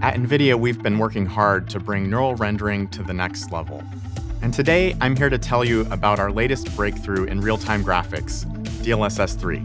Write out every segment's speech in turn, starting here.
At NVIDIA, we've been working hard to bring neural rendering to the next level. And today, I'm here to tell you about our latest breakthrough in real-time graphics, DLSS 3.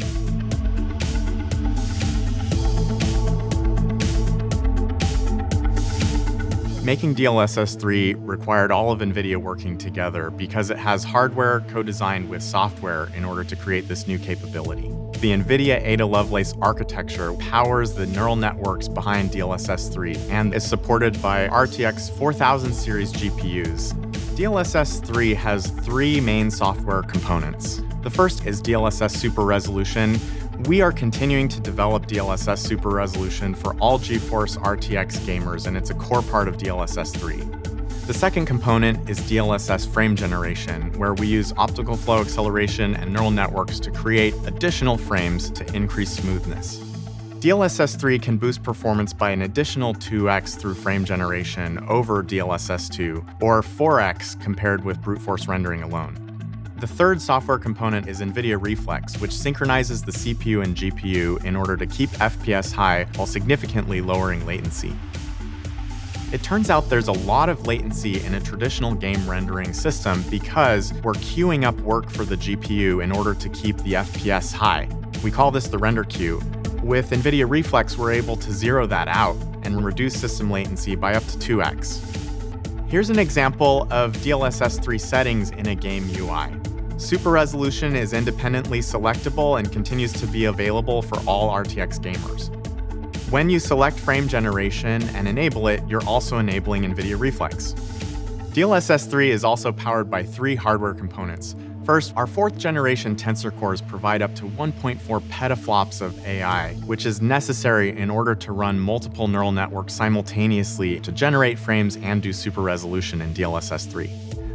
Making DLSS 3 required all of NVIDIA working together because it has hardware co-designed with software in order to create this new capability. The NVIDIA Ada Lovelace architecture powers the neural networks behind DLSS 3 and is supported by RTX 4000 series GPUs. DLSS 3 has three main software components. The first is DLSS Super Resolution. We are continuing to develop DLSS Super Resolution for all GeForce RTX gamers, and it's a core part of DLSS 3. The second component is DLSS Frame Generation, where we use optical flow acceleration and neural networks to create additional frames to increase smoothness. DLSS 3 can boost performance by an additional 2x through frame generation over DLSS 2, or 4x compared with brute force rendering alone. The third software component is NVIDIA Reflex, which synchronizes the CPU and GPU in order to keep FPS high while significantly lowering latency. It turns out there's a lot of latency in a traditional game rendering system because we're queuing up work for the GPU in order to keep the FPS high. We call this the render queue. With NVIDIA Reflex, we're able to zero that out and reduce system latency by up to 2x. Here's an example of DLSS 3 settings in a game UI. Super Resolution is independently selectable and continues to be available for all RTX gamers. When you select frame generation and enable it, you're also enabling NVIDIA Reflex. DLSS 3 is also powered by three hardware components. First, our 4th generation tensor cores provide up to 1.4 petaflops of AI, which is necessary in order to run multiple neural networks simultaneously to generate frames and do super resolution in DLSS 3.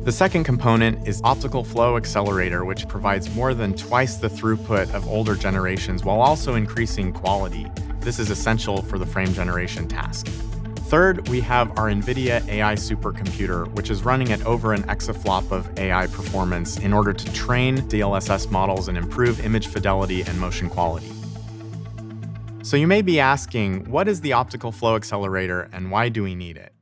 The second component is optical flow accelerator, which provides more than twice the throughput of older generations while also increasing quality. This is essential for the frame generation task. Third, we have our NVIDIA AI supercomputer, which is running at over an exaflop of AI performance in order to train DLSS models and improve image fidelity and motion quality. So you may be asking, what is the optical flow accelerator and why do we need it?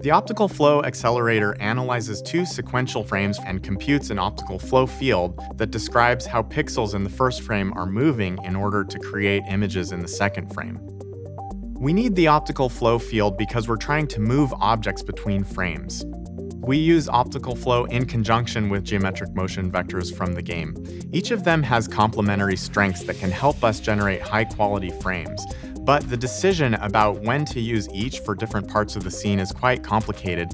The optical flow accelerator analyzes two sequential frames and computes an optical flow field that describes how pixels in the first frame are moving in order to create images in the second frame. We need the optical flow field because we're trying to move objects between frames. We use optical flow in conjunction with geometric motion vectors from the game. Each of them has complementary strengths that can help us generate high-quality frames. But the decision about when to use each for different parts of the scene is quite complicated.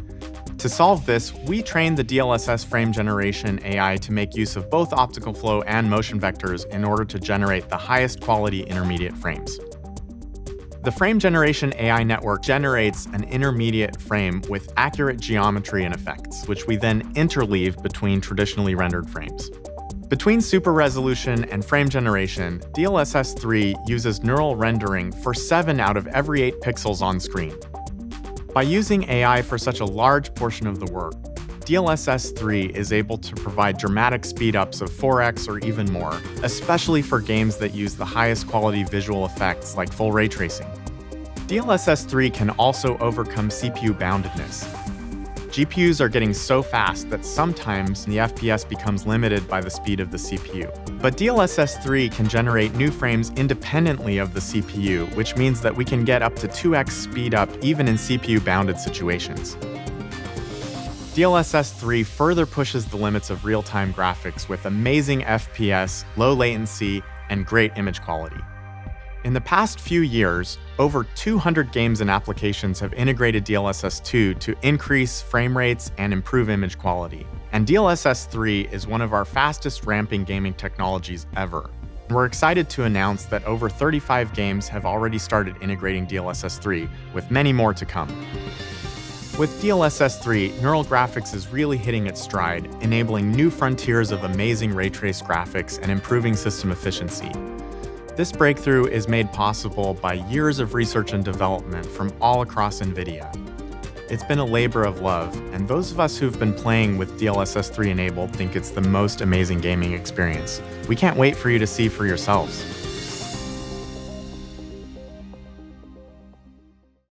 To solve this, we trained the DLSS frame generation AI to make use of both optical flow and motion vectors in order to generate the highest quality intermediate frames. The frame generation AI network generates an intermediate frame with accurate geometry and effects, which we then interleave between traditionally rendered frames. Between super resolution and frame generation, DLSS 3 uses neural rendering for 7 out of every 8 pixels on screen. By using AI for such a large portion of the work, DLSS 3 is able to provide dramatic speedups of 4x or even more, especially for games that use the highest quality visual effects like full ray tracing. DLSS 3 can also overcome CPU boundedness. GPUs are getting so fast that sometimes the FPS becomes limited by the speed of the CPU. But DLSS 3 can generate new frames independently of the CPU, which means that we can get up to 2x speed up even in CPU-bounded situations. DLSS 3 further pushes the limits of real-time graphics with amazing FPS, low latency, and great image quality. In the past few years, over 200 games and applications have integrated DLSS 2 to increase frame rates and improve image quality. And DLSS 3 is one of our fastest ramping gaming technologies ever. We're excited to announce that over 35 games have already started integrating DLSS 3, with many more to come. With DLSS 3, neural graphics is really hitting its stride, enabling new frontiers of amazing ray trace graphics and improving system efficiency. This breakthrough is made possible by years of research and development from all across NVIDIA. It's been a labor of love, and those of us who've been playing with DLSS 3 enabled think it's the most amazing gaming experience. We can't wait for you to see for yourselves.